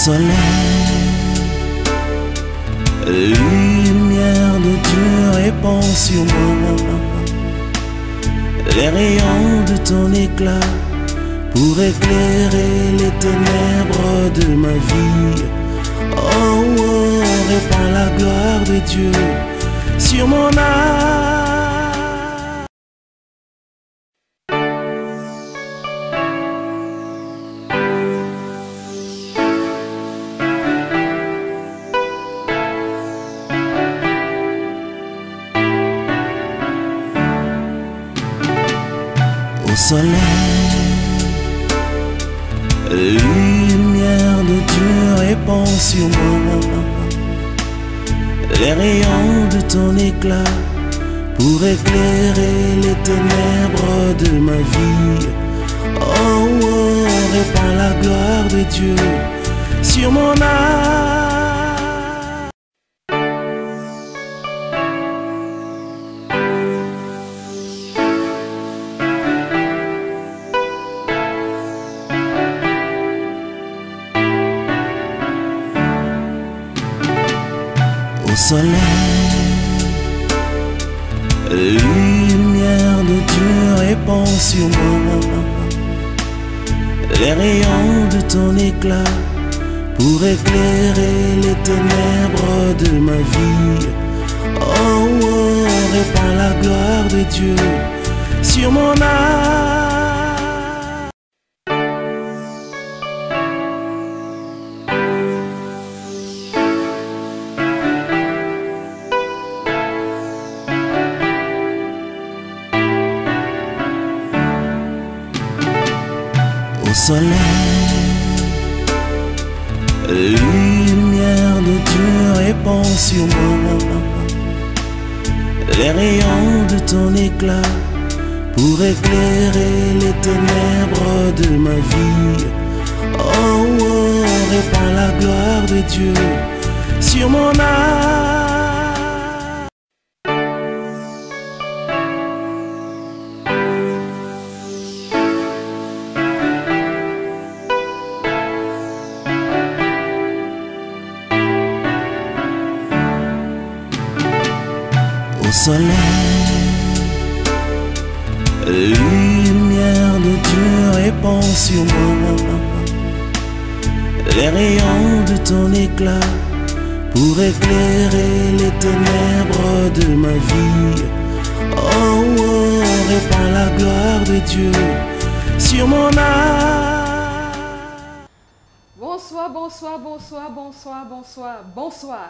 soleil, lumière de Dieu répand sur moi, les rayons de ton éclat pour éclairer les ténèbres de ma vie. Oh, oh, répand la gloire de Dieu sur mon âme. Au soleil, lumière de Dieu répand sur moi, les rayons de ton éclat pour éclairer les ténèbres de ma vie. Oh, oh, répand la gloire de Dieu sur mon âme. Au soleil, lumière de Dieu répand sur moi, les rayons de ton éclat pour éclairer les ténèbres de ma vie. Oh, oh, répand la gloire de Dieu sur mon âme. Au soleil, lumière de Dieu répand sur moi, les rayons de ton éclat pour éclairer les ténèbres de ma vie. Oh, oh, répand la gloire de Dieu sur mon âme. Au soleil, lumière de Dieu répand sur moi, les rayons de ton éclat pour éclairer les ténèbres de ma vie. Oh, oh, répand la gloire de Dieu sur mon âme. Bonsoir, bonsoir, bonsoir, bonsoir, bonsoir, bonsoir.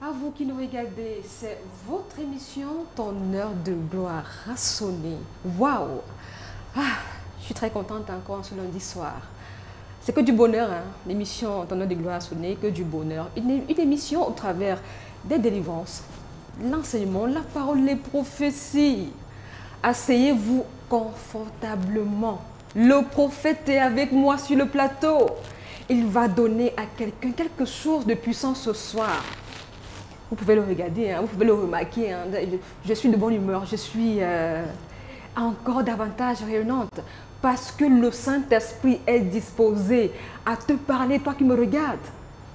À vous qui nous regardez, c'est votre émission Ton heure de gloire a sonné. Waouh! Je suis très contente encore ce lundi soir. C'est que du bonheur, l'émission Ton heure de gloire a sonné, que du bonheur. Une émission au travers des délivrances, l'enseignement, la parole, les prophéties. Asseyez-vous confortablement. Le prophète est avec moi sur le plateau. Il va donner à quelqu'un quelque chose de puissant ce soir. Vous pouvez le regarder, vous pouvez le remarquer. Je suis de bonne humeur, je suis encore davantage rayonnante parce que le Saint-Esprit est disposé à te parler, toi qui me regardes.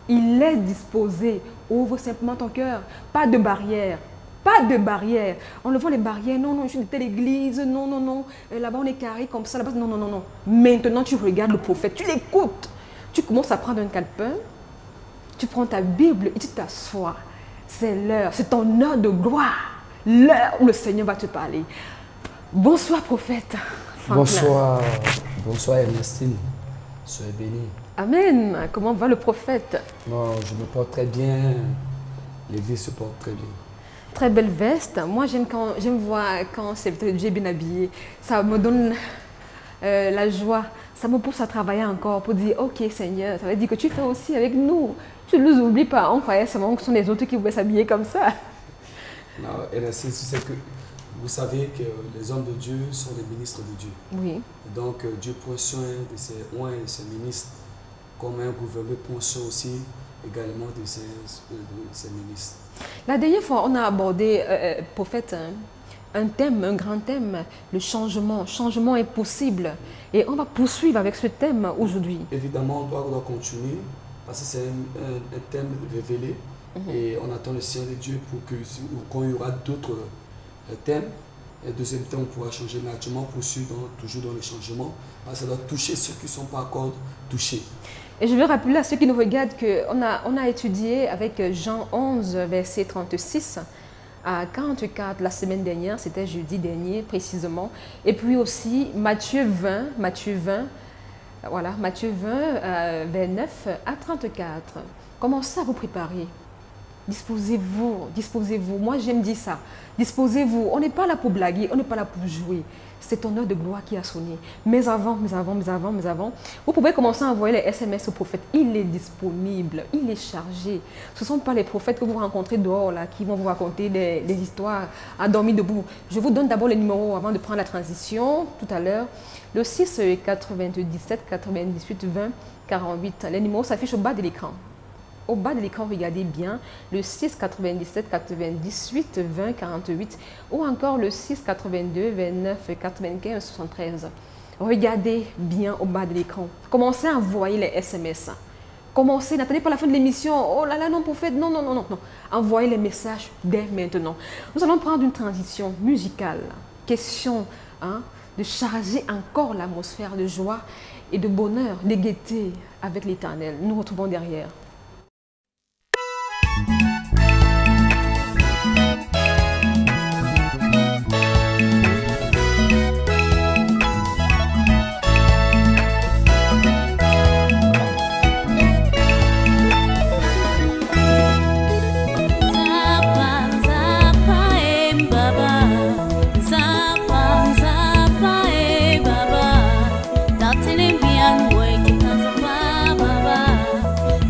Il est disposé. Ouvre simplement ton cœur. Pas de barrière. Pas de barrière. Enlevons les barrières. Non, non, je suis de telle église. Non, non, non. Là-bas, on est carré comme ça. Là-bas, non, non, non, non. Maintenant, tu regardes le prophète. Tu l'écoutes. Tu commences à prendre un calepin. Tu prends ta Bible et tu t'assois. C'est l'heure, c'est ton heure de gloire, l'heure où le Seigneur va te parler. Bonsoir prophète. Franklin. Bonsoir, bonsoir Ernestine, soyez bénie. Amen. Comment va le prophète? Non, je me porte très bien, l'église se porte très bien. Très belle veste. Moi j'aime voir quand c'est Dieu bien habillé. Ça me donne la joie. Ça me pousse à travailler encore pour dire, ok Seigneur, ça veut dire que tu fais aussi avec nous. Tu ne nous oublies pas, on croyait seulement que ce sont les autres qui pouvaient s'habiller comme ça. Non, Ernestine, c'est que vous savez que les hommes de Dieu sont des ministres de Dieu. Oui. Donc Dieu prend soin de ses oins et ses ministres, comme un gouverneur prend soin aussi également de ses ministres. La dernière fois, on a abordé, prophète, un thème, un grand thème, le changement. Changement est possible. Et on va poursuivre avec ce thème aujourd'hui. Évidemment, on doit continuer parce que c'est un thème révélé et on attend le Seigneur de Dieu pour que quand il y aura d'autres thèmes. Et deuxième thème, on pourra changer naturellement, poursuivre toujours dans le changement, parce que ça doit toucher ceux qui ne sont pas encore touchés. Et je veux rappeler à ceux qui nous regardent qu'on a étudié avec Jean 11, verset 36 à 44 la semaine dernière, c'était jeudi dernier précisément. Et puis aussi Matthieu 20, voilà, Matthieu 20, 29 à 34. Commencez à vous préparer. Disposez-vous. Moi, j'aime dire ça. Disposez-vous. On n'est pas là pour blaguer, on n'est pas là pour jouer. C'est ton heure de gloire qui a sonné. Mais avant, vous pouvez commencer à envoyer les SMS au prophète. Il est disponible, il est chargé. Ce ne sont pas les prophètes que vous rencontrez dehors là, qui vont vous raconter des histoires à dormir debout. Je vous donne d'abord les numéros avant de prendre la transition tout à l'heure. Le 6 97 98 20 48. Les numéros s'affichent au bas de l'écran. Au bas de l'écran, regardez bien le 6 97 98 20 48 ou encore le 6 82 29 95 73. Regardez bien au bas de l'écran. Commencez à envoyer les SMS. Commencez, n'attendez pas la fin de l'émission. Oh là là, non, prophète, non. Envoyez les messages dès maintenant. Nous allons prendre une transition musicale. Question de charger encore l'atmosphère de joie et de bonheur, de gaieté avec l'Éternel. Nous retrouvons derrière.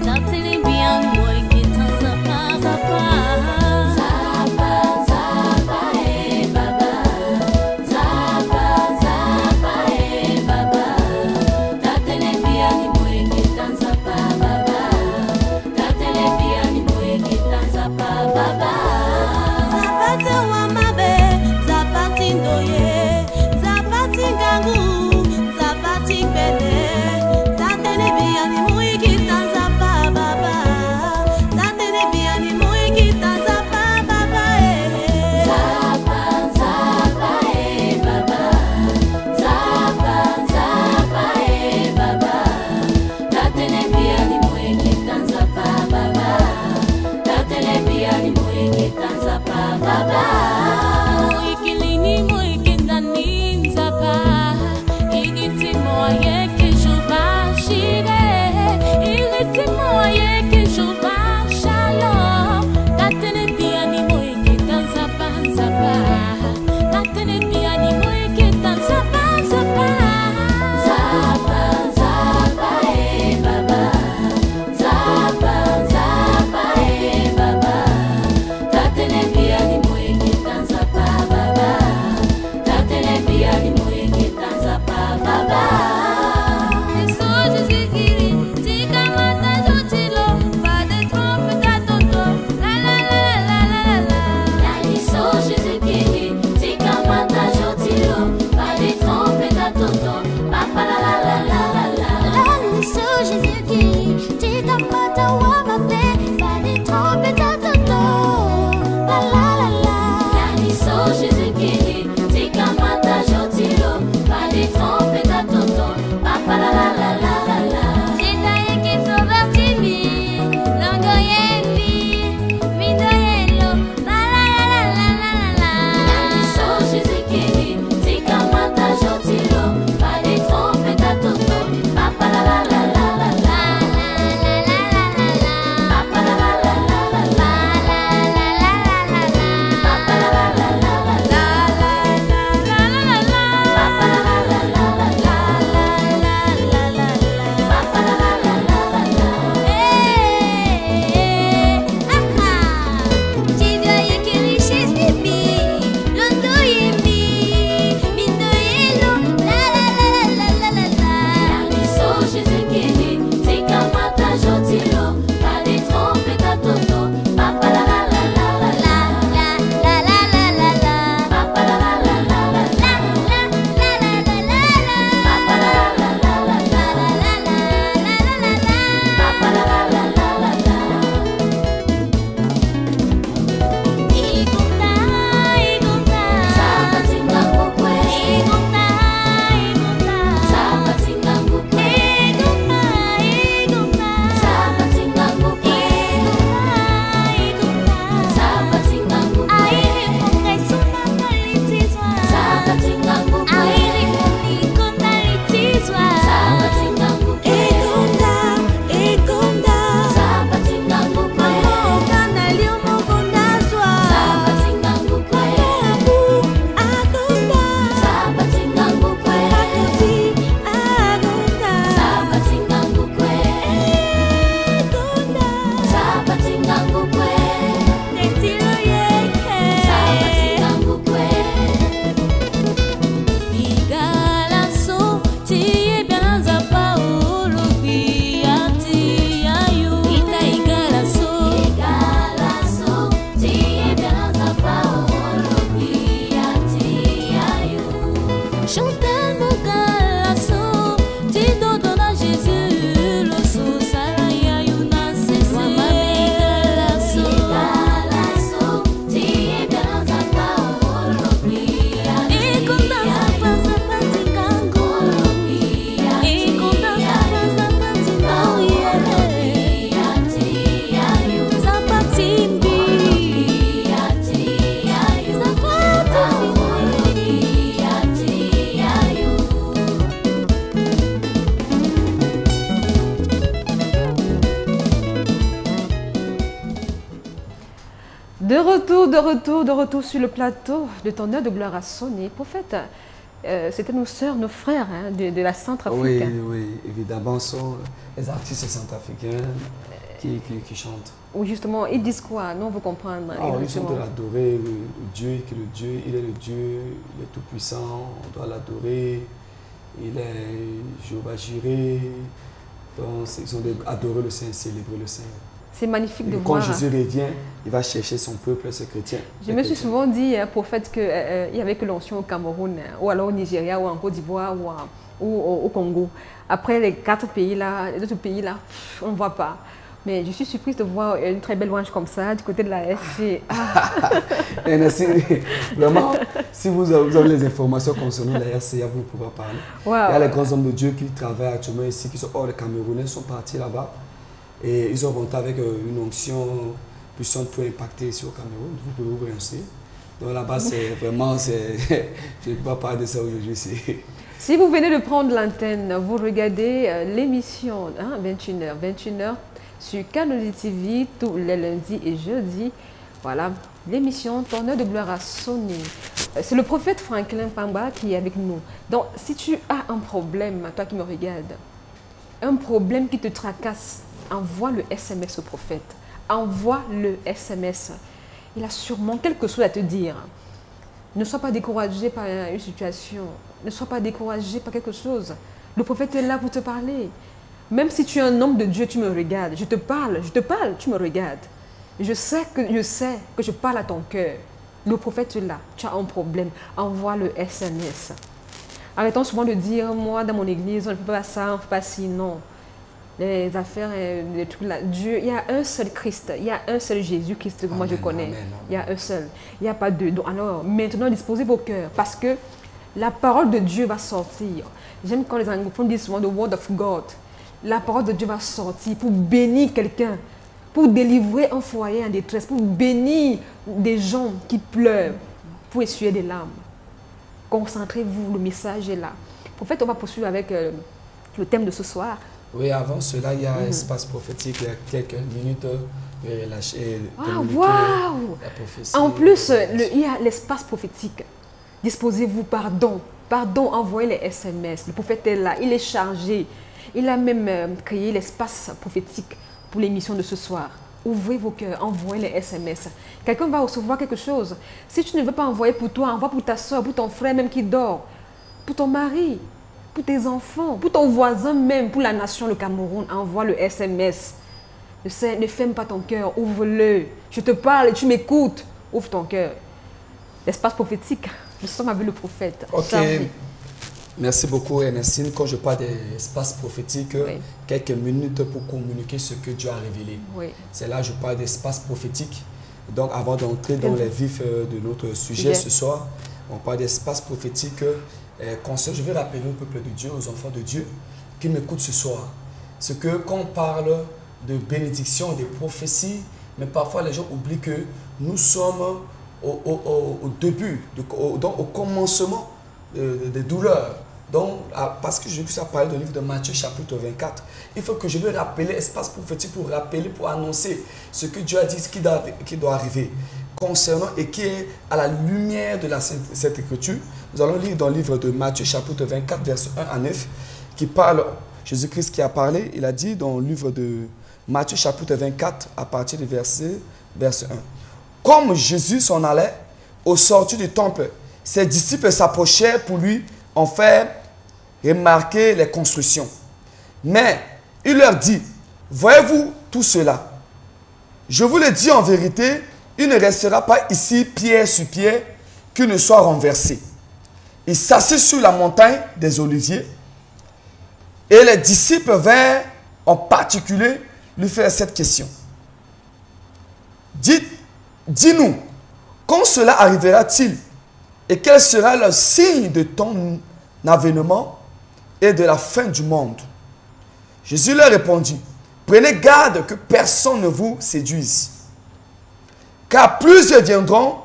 Talk to De retour sur le plateau de ton heure de gloire a sonné. Prophète, c'était nos sœurs, nos frères hein, de la Centrafrique. Oui, oui, évidemment, ce sont les artistes centrafricains qui chantent. Ou justement, ils disent quoi? Non, vous comprendre. Ils sont de l'adorer, Dieu, qui est le Dieu, il est le Dieu, il est tout puissant, on doit l'adorer. Il est Jéhovah Jireh. Donc, ils ont adoré le Saint, célébrer le Saint. C'est magnifique de quand voir. Jésus revient, il va chercher son peuple, ses chrétiens. Je me suis souvent dit, prophète, qu'il n'y avait que l'onction au Cameroun, ou alors au Nigeria, ou en Côte d'Ivoire, ou au Congo. Après les 4 pays-là, les autres pays-là, on ne voit pas. Mais je suis surprise de voir une très belle louange comme ça du côté de la RC. Vraiment, si vous avez les informations concernant la RCA, vous pouvez parler. Wow. Il y a les grands hommes de Dieu qui travaillent actuellement ici, qui sont hors des Camerounais, sont partis là-bas. Et ils ont monté avec une onction puissante pour impacter ici au Cameroun. Vous pouvez vous renseigner. Donc là-bas, c'est vraiment, je ne peux pas parler de ça aujourd'hui ici. Si vous venez de prendre l'antenne, vous regardez l'émission 21h sur Canal TV tous les lundis et jeudis. Voilà, l'émission Ton heure de gloire a sonné. C'est le prophète Franklin Pamba qui est avec nous. Donc, si tu as un problème, toi qui me regardes, un problème qui te tracasse, envoie le SMS au prophète. Envoie le SMS. Il a sûrement quelque chose à te dire. Ne sois pas découragé par une situation. Ne sois pas découragé par quelque chose. Le prophète est là pour te parler. Même si tu es un homme de Dieu, tu me regardes. Je te parle, tu me regardes. Je sais que je parle à ton cœur. Le prophète est là. Tu as un problème. Envoie le SMS. Arrêtons souvent de dire, moi, dans mon église, on ne fait pas ça, on ne fait pas ci. Non. Les affaires, les trucs là. Dieu, il y a un seul Christ. Il y a un seul Jésus-Christ que moi je connais. Amen. Il y a un seul. Il n'y a pas deux. Donc, alors, maintenant, disposez vos cœurs. Parce que la parole de Dieu va sortir. J'aime quand les anglophones disent souvent « the word of God ». La parole de Dieu va sortir pour bénir quelqu'un, pour délivrer un foyer en détresse, pour bénir des gens qui pleurent, pour essuyer des larmes. Concentrez-vous, le message est là. En fait, on va poursuivre avec le thème de ce soir. Oui, avant cela, il y a un espace prophétique, il y a quelques minutes de relâcher, la prophétie. En plus, il y a l'espace prophétique. Disposez-vous, pardon, envoyez les SMS. Le prophète est là, il est chargé. Il a même créé l'espace prophétique pour l'émission de ce soir. Ouvrez vos cœurs, envoyez les SMS. Quelqu'un va recevoir quelque chose. Si tu ne veux pas envoyer pour toi, envoie pour ta soeur, pour ton frère même qui dort, pour ton mari, pour tes enfants, pour ton voisin même, pour la nation, le Cameroun. Envoie le SMS. Ne ferme pas ton cœur, ouvre-le. Je te parle et tu m'écoutes. Ouvre ton cœur. L'espace prophétique, nous sommes avec le prophète. Ok. Merci beaucoup Ernestine. Quand je parle d'espace prophétique, quelques minutes pour communiquer ce que Dieu a révélé. C'est là que je parle d'espace prophétique. Donc avant d'entrer dans les vifs de notre sujet ce soir, on parle d'espace prophétique. Je vais rappeler au peuple de Dieu, aux enfants de Dieu qui m'écoutent ce soir. C'est que quand on parle de bénédiction, de prophétie, mais parfois les gens oublient que nous sommes au début, au commencement des douleurs. Donc, parce que je puisse parler du livre de Matthieu chapitre 24, il faut que je vais rappeler l'espace prophétique pour rappeler, pour annoncer ce que Dieu a dit, ce qui doit arriver concernant et qui est à la lumière de cette écriture. Nous allons lire dans le livre de Matthieu chapitre 24, verset 1 à 9, qui parle, Jésus-Christ qui a parlé, il a dit dans le livre de Matthieu chapitre 24, à partir du verset 1. Comme Jésus s'en allait, au sortir du temple, ses disciples s'approchèrent pour lui en faire remarquer les constructions. Mais il leur dit, voyez-vous tout cela? Je vous le dis en vérité, il ne restera pas ici pierre sur pierre qu'il ne soit renversé. Il s'assit sur la montagne des Oliviers et les disciples vinrent en particulier lui faire cette question. Dis-nous, quand cela arrivera-t-il et quel sera le signe de ton avènement et de la fin du monde? Jésus leur répondit, prenez garde que personne ne vous séduise. Car plusieurs viendront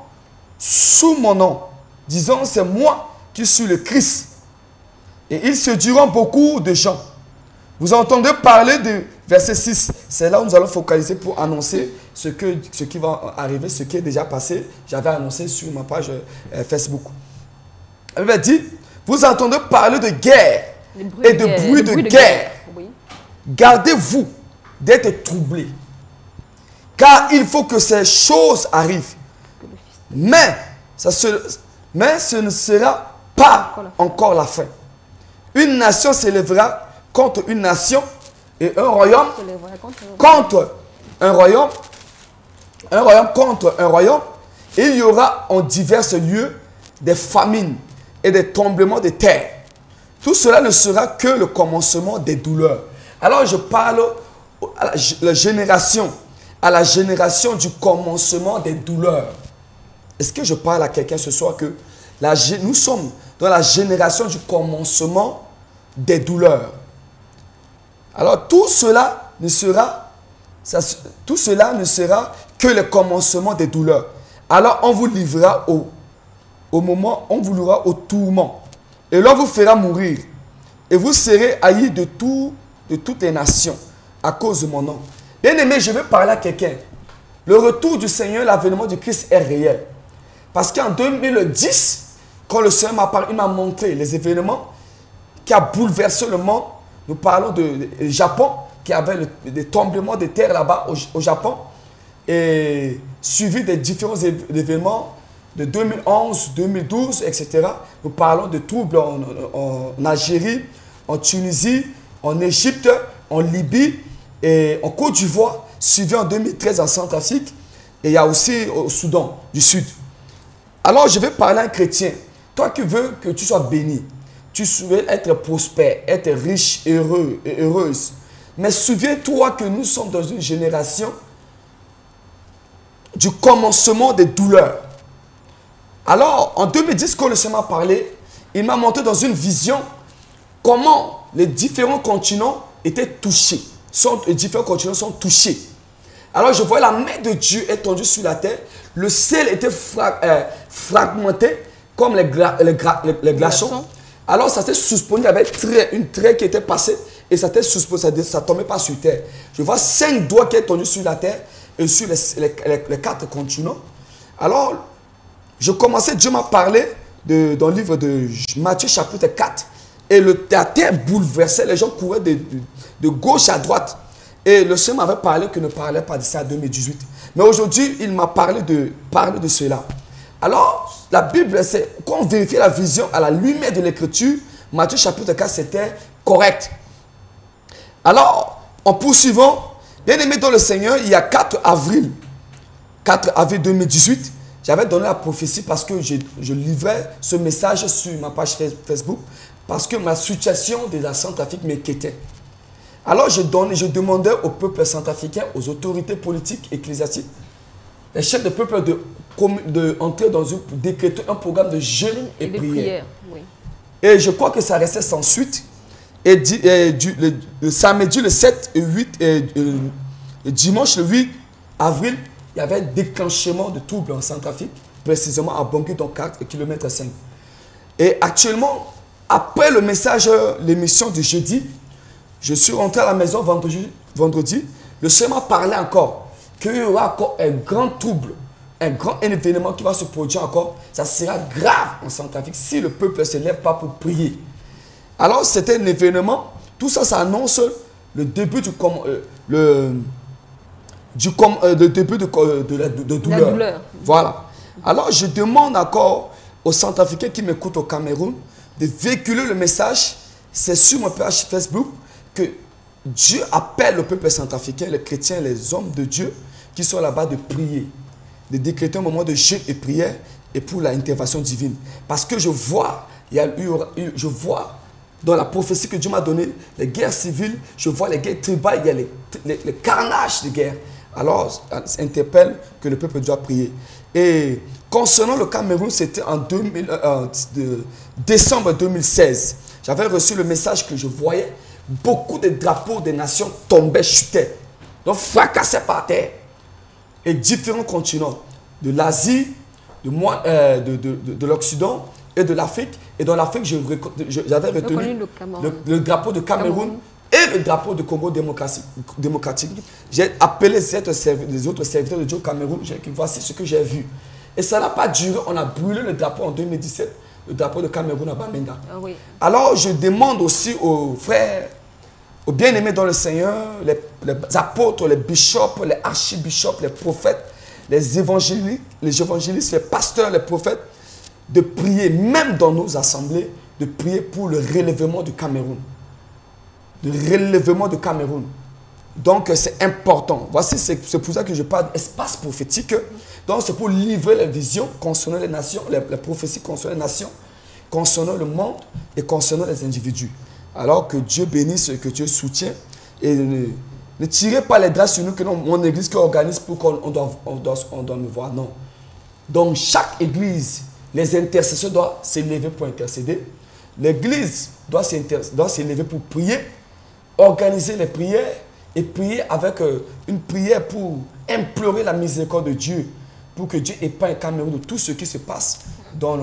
sous mon nom, disant c'est moi qui suis le Christ. Et ils séduiront beaucoup de gens. Vous entendez parler du verset 6. C'est là où nous allons focaliser pour annoncer ce qui va arriver, ce qui est déjà passé. J'avais annoncé sur ma page Facebook. La Bible dit, vous entendez parler de guerre et de bruit de guerre. Oui. Gardez-vous d'être troublés, car il faut que ces choses arrivent. Mais ce ne sera pas encore la fin. Une nation s'élèvera contre une nation et un royaume contre un royaume. Un royaume contre un royaume. Et il y aura en divers lieux des famines et des tremblements de terre. Tout cela ne sera que le commencement des douleurs. Alors je parle à la génération du commencement des douleurs. Est-ce que je parle à quelqu'un ce soir que nous sommes dans la génération du commencement des douleurs? Alors tout cela ne sera que le commencement des douleurs. Alors on vous livrera au moment, on vous livrera au tourment. Et l'on vous fera mourir. Et vous serez haïs de toutes les nations à cause de mon nom. Bien aimé, je vais parler à quelqu'un. Le retour du Seigneur, l'avènement du Christ est réel. Parce qu'en 2010, quand le Seigneur m'a parlé, il m'a montré les événements qui ont bouleversé le monde. Nous parlons du Japon, qui avait des tremblements de terre là-bas au Japon. Et suivi des différents événements de 2011, 2012, etc. Nous parlons de troubles en Algérie, en Tunisie, en Égypte, en Libye et en Côte d'Ivoire, suivi en 2013 en Centrafrique. Et il y a aussi au Soudan du Sud. Alors je vais parler à un chrétien. Toi qui veux que tu sois béni, tu souhaites être prospère, être riche, heureux et heureuse. Mais souviens-toi que nous sommes dans une génération du commencement des douleurs. Alors, en 2010, quand le Seigneur m'a parlé, il m'a montré dans une vision comment les différents continents étaient touchés. Les différents continents sont touchés. Alors, je voyais la main de Dieu étendue sur la terre. Le ciel était fragmenté comme les glaçons. Alors, ça s'est suspendu. Il y avait une trait qui était passé et ça s'était suspendu. Ça ne tombait pas sur terre. Je vois 5 doigts qui étaient tendus sur la terre et sur les 4 continents. Alors, je commençais, Dieu m'a parlé dans le livre de Matthieu chapitre 4. Et la terre bouleversait, les gens couraient de gauche à droite. Et le Seigneur m'avait parlé qu'il ne parlait pas de ça en 2018. Mais aujourd'hui, il m'a parlé de cela. Alors, la Bible, quand on vérifie la vision à la lumière de l'Écriture, Matthieu chapitre 4, c'était correct. Alors, en poursuivant, bien aimé dans le Seigneur, il y a 4 avril 2018, j'avais donné la prophétie parce que je livrais ce message sur ma page Facebook parce que ma situation de la Centrafrique m'inquiétait. Alors je demandais au peuple centrafricain, aux autorités politiques, ecclésiastiques, les chefs de peuple d'entrer décréter un programme de jeûne et prière. Oui. Et je crois que ça restait sans suite. Et le samedi, le 7 et 8, le dimanche, le 8 avril, il y avait un déclenchement de troubles en Centrafrique, précisément à Bangui, dans 4 km 5. Et actuellement, après le message, l'émission du jeudi, je suis rentré à la maison vendredi. Le Seigneur m'a parlé encore qu'il y aura encore un grand trouble, un grand événement qui va se produire encore. Ça sera grave en Centrafrique si le peuple ne se lève pas pour prier. Alors, c'était un événement. Tout ça, ça annonce le début début de la douleur. Voilà. Alors, je demande encore aux Centrafricains qui m'écoutent au Cameroun de véhiculer le message. C'est sur ma page Facebook que Dieu appelle le peuple centrafricain, les chrétiens, les hommes de Dieu qui sont là-bas de prier, de décréter un moment de jeûne et prière et pour l'intervention divine. Parce que je vois dans la prophétie que Dieu m'a donnée, les guerres civiles, je vois les guerres tribales, il y a les carnages de guerre. Alors, ça interpelle que le peuple doit prier. Et concernant le Cameroun, c'était en décembre 2016. J'avais reçu le message que je voyais beaucoup de drapeaux des nations tombaient, chutaient, donc fracassaient par terre. Et différents continents, de l'Asie, de l'Occident et de l'Afrique. Et dans l'Afrique, j'avais retenu le drapeau de Cameroun et le drapeau du Congo démocratique. J'ai appelé les autres serviteurs de Dieu au Cameroun. J'ai dit, voici ce que j'ai vu. Et ça n'a pas duré. On a brûlé le drapeau en 2017, le drapeau de Cameroun à Bamenda. Ah oui. Alors, je demande aussi aux frères, aux bien-aimés dans le Seigneur, les apôtres, les bishops, les archibishops, les prophètes, les évangélistes, les pasteurs, les prophètes, de prier, même dans nos assemblées, de prier pour le relèvement du Cameroun. Le relèvement du Cameroun. Donc, c'est important. Voici, c'est pour ça que je parle d'espace prophétique. Donc, c'est pour livrer les visions concernant les nations, les prophéties concernant les nations, concernant le monde et concernant les individus. Alors que Dieu bénisse, que Dieu soutient. Et ne tirez pas les draps sur nous que non, mon église qui organise pour qu'on doit me voir. Non. Donc, chaque église, les intercesseurs doivent s'élever pour intercéder. L'église doit s'élever pour prier, organiser les prières et prier avec une prière pour implorer la miséricorde de Dieu, pour que Dieu épargne Cameroun de tout ce qui se passe dans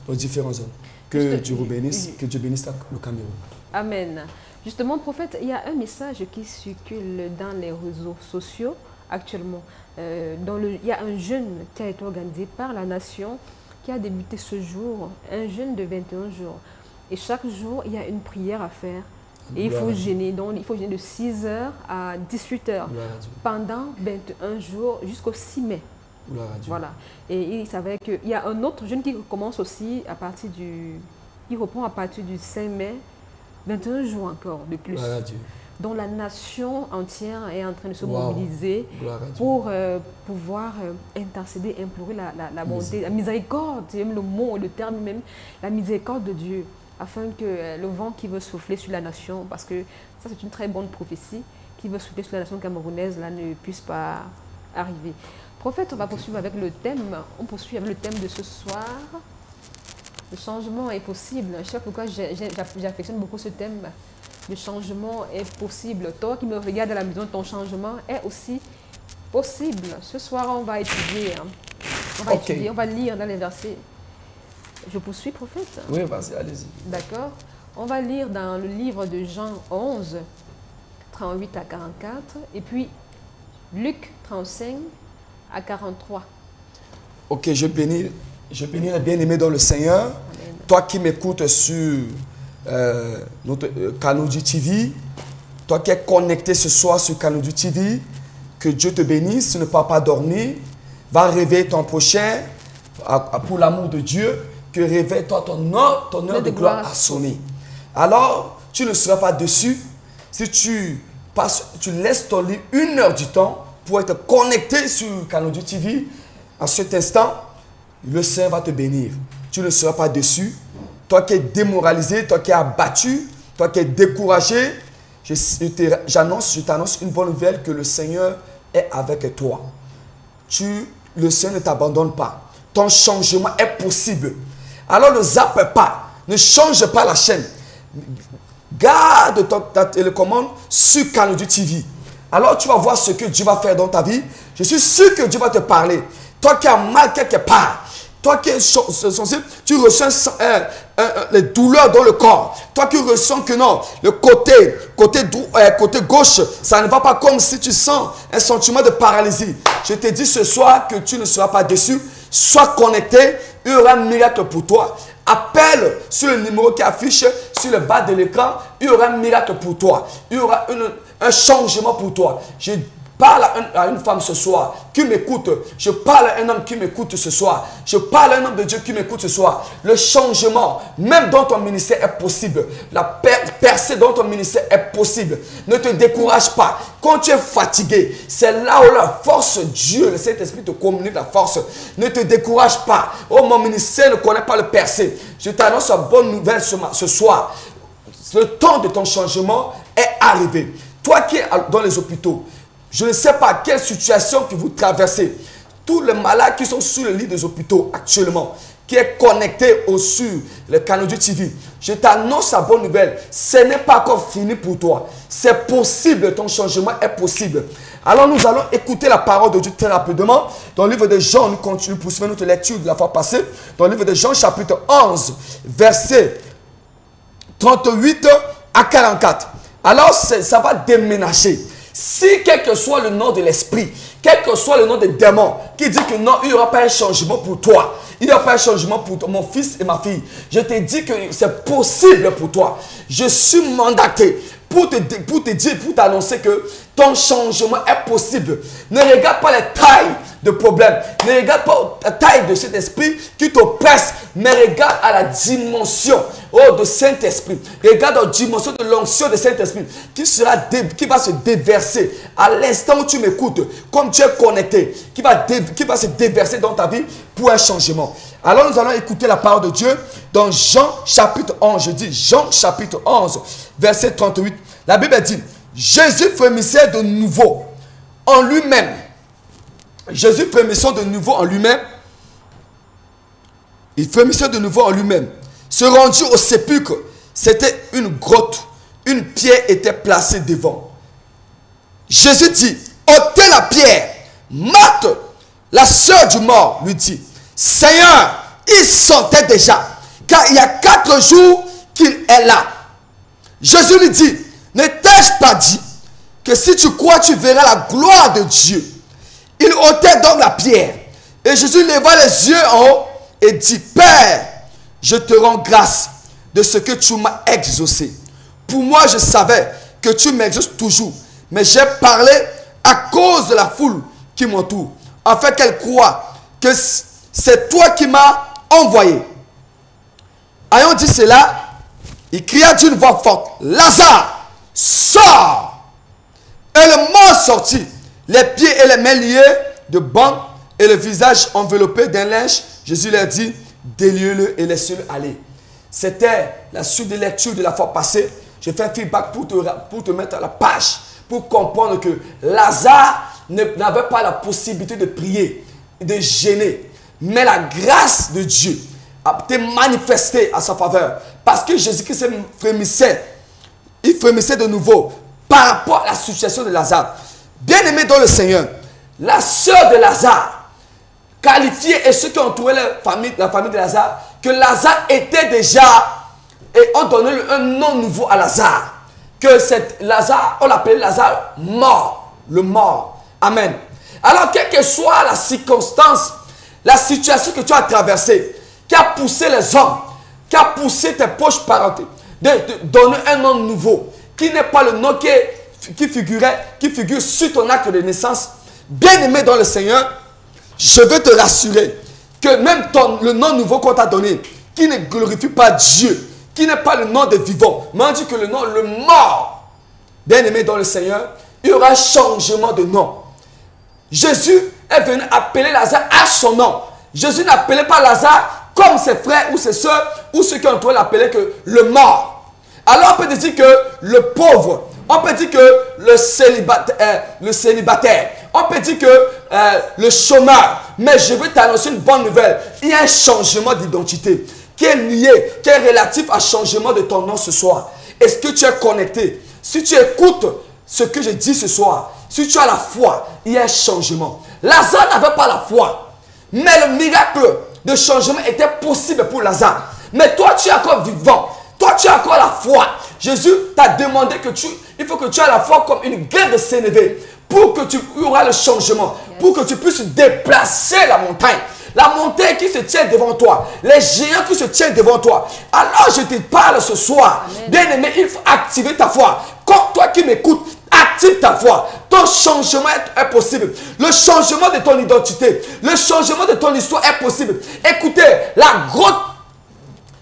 les différentes zones. Que Dieu vous bénisse, que Dieu bénisse le Cameroun. Amen. Justement, prophète, il y a un message qui circule dans les réseaux sociaux actuellement. Il y a un jeûne qui a été organisé par la nation qui a débuté ce jour, un jeûne de 21 jours. Et chaque jour, il y a une prière à faire. Et il faut jeûner. Donc, il faut jeûner de 6h à 18h pendant 21 jours jusqu'au 6 mai. Voilà. Et il s'avère qu'il y a un autre jeûne qui commence aussi à partir il reprend à partir du 5 mai, 21 jours encore de plus. Donc la nation entière est en train de se mobiliser pour pouvoir intercéder, implorer la bonté, la miséricorde, même le mot, le terme même, la miséricorde de Dieu, afin que le vent qui veut souffler sur la nation, parce que ça c'est une très bonne prophétie, qui veut souffler sur la nation camerounaise, là ne puisse pas arriver. Prophète, on va poursuivre avec le thème, on poursuit avec le thème de ce soir. Le changement est possible. Je sais pourquoi j'affectionne beaucoup ce thème. Le changement est possible. Toi qui me regardes à la maison, ton changement est aussi possible. Ce soir, on va étudier. On va lire dans les versets. Je poursuis, prophète? Oui, vas-y, allez-y. D'accord. On va lire dans le livre de Jean 11, 38 à 44, et puis Luc 35 à 43. Ok, je bénis les bien-aimés dans le Seigneur. Amen. Toi qui m'écoutes sur notre Kanoudji TV, toi qui es connecté ce soir sur Kanoudji TV, que Dieu te bénisse, ne pars pas dormir, va réveiller ton prochain pour l'amour de Dieu, que réveille-toi ton heure de gloire a sonné. Alors, tu ne seras pas déçu si tu laisses ton lit 1 heure du temps pour être connecté sur Kanoudji TV. En cet instant, le Seigneur va te bénir. Tu ne seras pas déçu. Toi qui es démoralisé, toi qui es abattu, toi qui es découragé, je t'annonce une bonne nouvelle que le Seigneur est avec toi. Le Seigneur ne t'abandonne pas. Ton changement est possible. Alors ne zappe pas. Ne change pas la chaîne. Garde ta télécommande sur Kanoudji TV. Alors tu vas voir ce que Dieu va faire dans ta vie. Je suis sûr que Dieu va te parler. Toi qui as mal quelque part, toi qui es sensible, tu ressens les douleurs dans le corps. Toi qui ressens que non, le côté gauche, ça ne va pas, comme si tu sens un sentiment de paralysie. Je te dis ce soir que tu ne seras pas déçu. Sois connecté, il y aura un miracle pour toi. Appelle sur le numéro qui affiche sur le bas de l'écran, il y aura un miracle pour toi. Il y aura un changement pour toi. Je parle à une femme ce soir qui m'écoute. Je parle à un homme qui m'écoute ce soir. Je parle à un homme de Dieu qui m'écoute ce soir. Le changement, même dans ton ministère, est possible. La percée dans ton ministère est possible. Ne te décourage pas. Quand tu es fatigué, c'est là où la force de Dieu, le Saint-Esprit te communique la force. Ne te décourage pas. Oh, mon ministère ne connaît pas le percée. Je t'annonce une bonne nouvelle ce soir. Le temps de ton changement est arrivé. Toi qui es dans les hôpitaux, je ne sais pas quelle situation que vous traversez. Tous les malades qui sont sur le lit des hôpitaux actuellement, qui est connecté sur le Kanoudji TV, je t'annonce la bonne nouvelle. Ce n'est pas encore fini pour toi. C'est possible, ton changement est possible. Alors nous allons écouter la parole de Dieu très rapidement. Dans le livre de Jean, nous continuons pour suivre notre lecture de la fois passée. Dans le livre de Jean, chapitre 11, verset 38 à 44. alors ça va déménager. Si quel que soit le nom de l'esprit, quel que soit le nom des démons, qui dit que non, il n'y aura pas un changement pour toi, il n'y aura pas un changement pour toi, mon fils et ma fille, je te dis que c'est possible pour toi. Je suis mandaté pour te dire, pour t'annoncer que ton changement est possible. Ne regarde pas les tailles de problèmes, ne regarde pas la taille de cet esprit qui t'oppresse, mais regarde à la dimension de Saint-Esprit. Regarde la dimension de l'onction de Saint-Esprit qui va se déverser à l'instant où tu m'écoutes, comme tu es connecté, qui va se déverser dans ta vie pour un changement. Alors nous allons écouter la parole de Dieu dans Jean chapitre 11. Je dis Jean chapitre 11, verset 38. La Bible dit, Jésus frémissait de nouveau en lui-même. Jésus frémissait de nouveau en lui-même. Il frémissait de nouveau en lui-même. Se rendit au sépulcre. C'était une grotte. Une pierre était placée devant. Jésus dit, ôtez la pierre. Marthe, la sœur du mort, lui dit, Seigneur, il sentait déjà, car il y a 4 jours qu'il est là. Jésus lui dit, ne t'ai-je pas dit que si tu crois, tu verras la gloire de Dieu? Il ôtait donc la pierre. Et Jésus leva les yeux en haut et dit, Père, je te rends grâce de ce que tu m'as exaucé. Pour moi, je savais que tu m'exauces toujours. Mais j'ai parlé à cause de la foule qui m'entoure, afin qu'elle croie que c'est toi qui m'as envoyé. Ayant dit cela, il cria d'une voix forte, Lazare, sors! Et le mort sortit, les pieds et les mains liés de bandes et le visage enveloppé d'un linge. Jésus leur dit, déliez-le et laissez-le aller. C'était la suite de lecture de la fois passée. Je fais un feedback pour te mettre à la page, pour comprendre que Lazare n'avait pas la possibilité de prier, de gêner. Mais la grâce de Dieu a été manifestée à sa faveur. Parce que Jésus-Christ frémissait. Il frémissait de nouveau par rapport à la situation de Lazare. Bien-aimé dans le Seigneur, la sœur de Lazare qualifiait, et ceux qui entouraient la famille de Lazare, que Lazare était déjà, et on donnait un nom nouveau à Lazare. Que cette Lazare, on l'appelait Lazare mort. Le mort. Amen. Alors, quelle que soit la circonstance, la situation que tu as traversée, qui a poussé les hommes, qui a poussé tes proches parents, de donner un nom nouveau, qui n'est pas le nom qui figure sur ton acte de naissance, bien-aimé dans le Seigneur, je veux te rassurer que même le nom nouveau qu'on t'a donné, qui ne glorifie pas Dieu, qui n'est pas le nom des vivants, mais on dit que le nom, le mort, bien-aimé dans le Seigneur, il y aura un changement de nom. Jésus est venu appeler Lazare à son nom. Jésus n'appelait pas Lazare comme ses frères ou ses soeurs ou ceux qui entouraient l'appelaient que le mort. Alors on peut dire que le pauvre, on peut dire que le célibataire, on peut dire que le chômeur. Mais je veux t'annoncer une bonne nouvelle. Il y a un changement d'identité qui est lié, qui est relatif à changement de ton nom ce soir. Est-ce que tu es connecté? Si tu écoutes ce que je dis ce soir, si tu as la foi, il y a un changement. Lazare n'avait pas la foi, mais le miracle de changement était possible pour Lazare. Mais toi, tu es encore vivant. Toi, tu as encore la foi. Jésus t'a demandé que il faut que tu aies la foi comme une graine de sénévé pour que tu auras le changement, pour que tu puisses déplacer la montagne. La montagne qui se tient devant toi, les géants qui se tiennent devant toi. Alors je te parle ce soir, bien-aimé, il faut activer ta foi. Quand toi qui m'écoutes, active ta foi. Ton changement est possible. Le changement de ton identité, le changement de ton histoire est possible. Écoutez, la grotte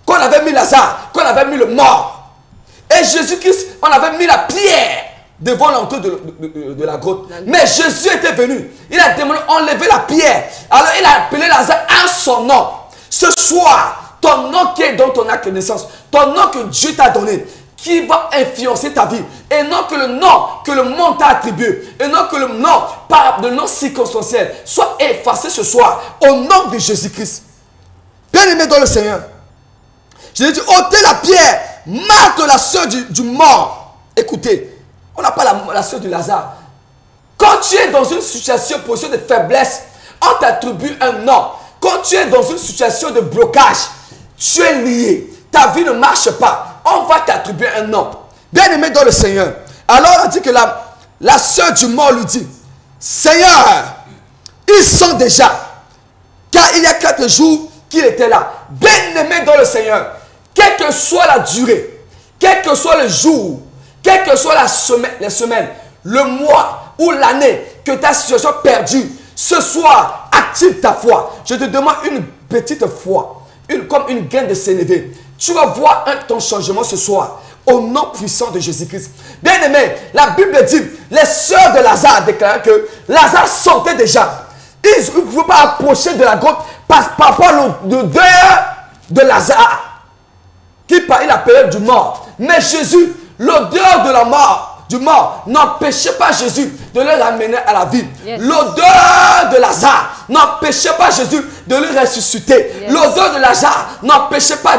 qu'on avait mis Lazare, qu'on avait mis le mort, et Jésus-Christ, on avait mis la pierre devant l'entrée de la grotte. Mais Jésus était venu. Il a demandé enlever la pierre. Alors il a appelé Lazare à son nom. Ce soir, ton nom qui est dans ton acte de naissance, ton nom que Dieu t'a donné, qui va influencer ta vie. Et non que le nom que le monde t'a attribué. Et non que le nom, par le nom circonstanciel, soit effacé ce soir. Au nom de Jésus-Christ. Bien-aimé dans le Seigneur. Je lui ai dit, ôtez la pierre. Marthe, la sœur du mort. Écoutez. On n'a pas la sœur de Lazare. Quand tu es dans une situation, position de faiblesse, on t'attribue un nom. Quand tu es dans une situation de blocage, tu es lié. Ta vie ne marche pas. On va t'attribuer un nom. Bien-aimé dans le Seigneur. Alors on dit que la sœur du mort lui dit, Seigneur, ils sont déjà, car il y a 4 jours qu'il était là. Bien-aimé dans le Seigneur, quelle que soit la durée, quel que soit le jour, quelle que soit les semaines, le mois ou l'année que ta situation perdue, ce soir, active ta foi. Je te demande une petite foi, comme une graine de sénévé. Tu vas voir ton changement ce soir, au nom puissant de Jésus-Christ. Bien aimé, la Bible dit, les sœurs de Lazare déclarent que Lazare sentait déjà. Ils ne pouvaient pas approcher de la grotte par rapport à l'odeur de Lazare, qui il appelait du mort. Mais Jésus, l'odeur de la mort, du mort, n'empêchait pas Jésus de le ramener à la vie. Yes. L'odeur de Lazare n'empêchait pas Jésus de le ressusciter. Yes. L'odeur de Lazare n'empêchait pas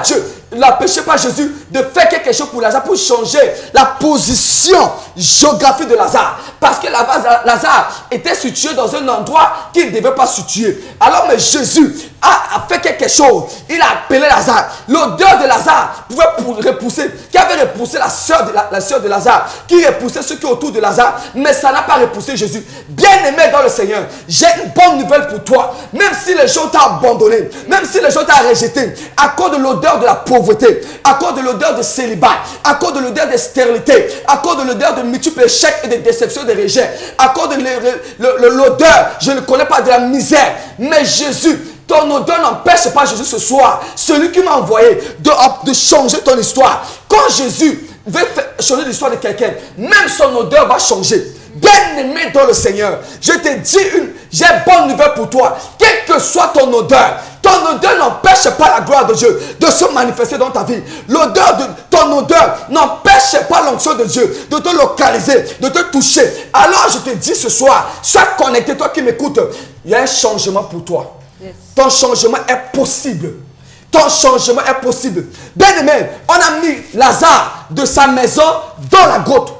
Jésus de faire quelque chose pour Lazare, pour changer la position géographique de Lazare. Parce que Lazare était situé dans un endroit qu'il ne devait pas situer. Alors mais Jésus a fait quelque chose. Il a appelé Lazare. L'odeur de Lazare pouvait repousser, qui avait repoussé la sœur de Lazare, qui repoussait ceux qui étaient autour de Lazare, mais ça n'a pas repoussé Jésus. Bien-aimé dans le Seigneur, j'ai une bonne nouvelle pour toi. Même si les gens t'ont abandonné, même si les gens t'ont rejeté, à cause de l'odeur de la pauvreté, à cause de l'odeur de célibat, à cause de l'odeur de stérilité, à cause de l'odeur de multiples échecs et de déceptions, de rejet, à cause de l'odeur, je ne connais pas, de la misère, mais Jésus, ton odeur n'empêche pas Jésus ce soir, celui qui m'a envoyé, de changer ton histoire. Quand Jésus veut changer l'histoire de quelqu'un, même son odeur va changer. Bien-aimé dans le Seigneur, je te dis j'ai une bonne nouvelle pour toi. Quelle que soit ton odeur n'empêche pas la gloire de Dieu de se manifester dans ta vie. Ton odeur n'empêche pas l'onction de Dieu de te localiser, de te toucher. Alors je te dis ce soir, sois connecté, toi qui m'écoutes, il y a un changement pour toi. Yes. Ton changement est possible. Ton changement est possible. Bien-aimé, on a mis Lazare de sa maison dans la grotte.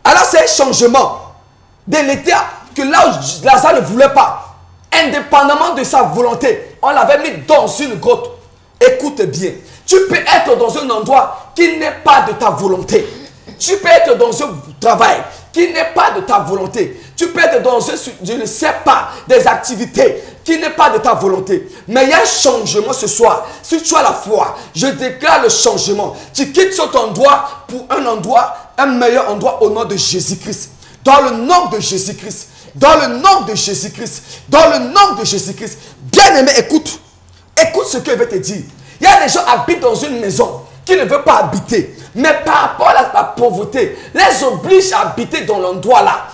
Alors c'est un changement de l'état que là où Lazare ne voulait pas, indépendamment de sa volonté, on l'avait mis dans une grotte. Écoute bien, tu peux être dans un endroit qui n'est pas de ta volonté. Tu peux être dans un travail qui n'est pas de ta volonté. Tu peux être dans je ne sais pas, des activités qui n'est pas de ta volonté. Mais il y a un changement ce soir. Si tu as la foi, je déclare le changement. Tu quittes cet endroit pour un meilleur endroit au nom de Jésus-Christ. Dans le nom de Jésus-Christ. Dans le nom de Jésus-Christ. Dans le nom de Jésus-Christ. Bien-aimé, écoute. Écoute ce que je vais te dire. Il y a des gens qui habitent dans une maison qui ne veulent pas habiter. Mais par rapport à la pauvreté, les oblige à habiter dans l'endroit là.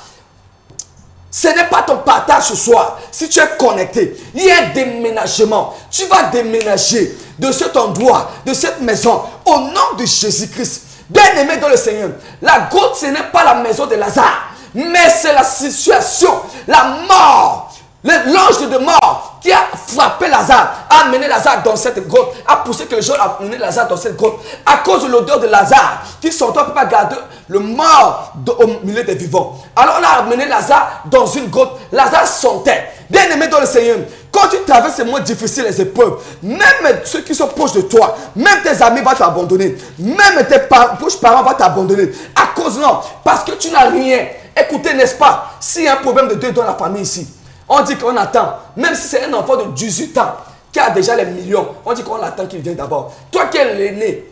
Ce n'est pas ton partage ce soir. Si tu es connecté, il y a un déménagement. Tu vas déménager de cet endroit, de cette maison, au nom de Jésus-Christ. Bien-aimé dans le Seigneur, la grotte, ce n'est pas la maison de Lazare, mais c'est la situation, la mort. L'ange de mort qui a frappé Lazare, a amené Lazare dans cette grotte, a poussé que les gens a amené Lazare dans cette grotte. À cause de l'odeur de Lazare, qui sentait, on ne peut pas garder le mort au milieu des vivants. Alors on a amené Lazare dans une grotte. Lazare sentait. Bien aimé dans le Seigneur, quand tu traverses ces moments difficiles, les épreuves, même ceux qui sont proches de toi, même tes amis vont t'abandonner, même tes proches parents vont t'abandonner. À cause non, parce que tu n'as rien. Écoutez, n'est-ce pas, s'il y a un problème de deuil dans la famille ici, on dit qu'on attend, même si c'est un enfant de 18 ans qui a déjà les millions, on dit qu'on attend qu'il vienne d'abord. Toi qui es l'aîné,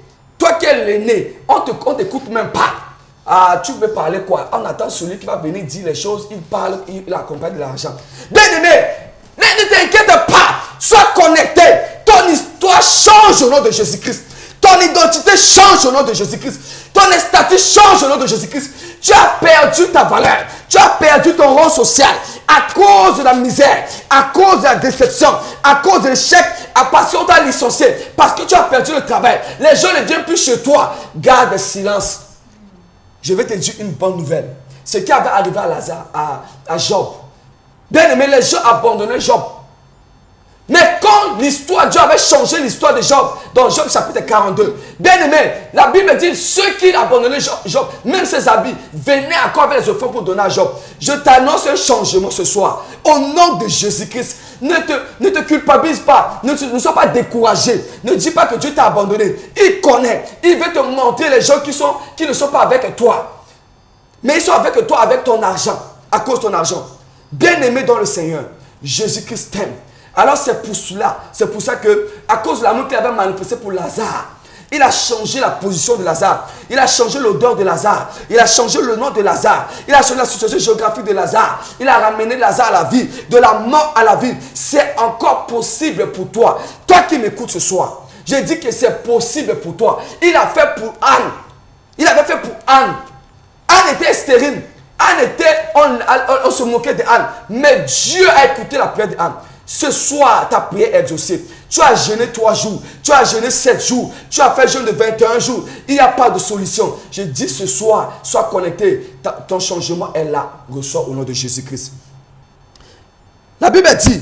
on t'écoute même pas. Ah, tu veux parler quoi? On attend celui qui va venir dire les choses, il parle, il accompagne de l'argent. Bien aimé, ne t'inquiète pas, sois connecté. Ton histoire change au nom de Jésus-Christ. Ton identité change au nom de Jésus-Christ. Ton statut change au nom de Jésus-Christ. Tu as perdu ta valeur. Tu as perdu ton rang social à cause de la misère, à cause de la déception, à cause de l'échec, parce qu'on t'a licencié, parce que tu as perdu le travail. Les gens ne viennent plus chez toi. Garde le silence. Je vais te dire une bonne nouvelle. Ce qui avait arrivé à Lazare, à Job. Bien aimé, les gens abandonnaient Job. Mais quand l'histoire, Dieu avait changé l'histoire de Job, dans Job chapitre 42, bien aimé, la Bible dit, ceux qui abandonnaient Job, même ses habits, venaient encore avec les offrandes pour donner à Job. Je t'annonce un changement ce soir. Au nom de Jésus-Christ, ne te culpabilise pas, ne sois pas découragé. Ne dis pas que Dieu t'a abandonné. Il connaît, il veut te montrer les gens qui ne sont pas avec toi. Mais ils sont avec toi, avec ton argent, à cause de ton argent. Bien aimé dans le Seigneur, Jésus-Christ t'aime. Alors c'est pour ça que, à cause de l'amour qu'il avait manifesté pour Lazare, il a changé la position de Lazare, il a changé l'odeur de Lazare, il a changé le nom de Lazare, il a changé la situation géographique de Lazare, il a ramené Lazare à la vie, de la mort à la vie. C'est encore possible pour toi. Toi qui m'écoutes ce soir, j'ai dit que c'est possible pour toi. Il a fait pour Anne. Il avait fait pour Anne. Anne était stérile. Anne était, on se moquait de Anne. Mais Dieu a écouté la prière de Anne. Ce soir, ta prière est exaucée. Tu as jeûné 3 jours. Tu as jeûné 7 jours. Tu as fait jeûne de 21 jours. Il n'y a pas de solution. Je dis ce soir, sois connecté. Ton changement est là. Reçois au nom de Jésus-Christ. La Bible dit,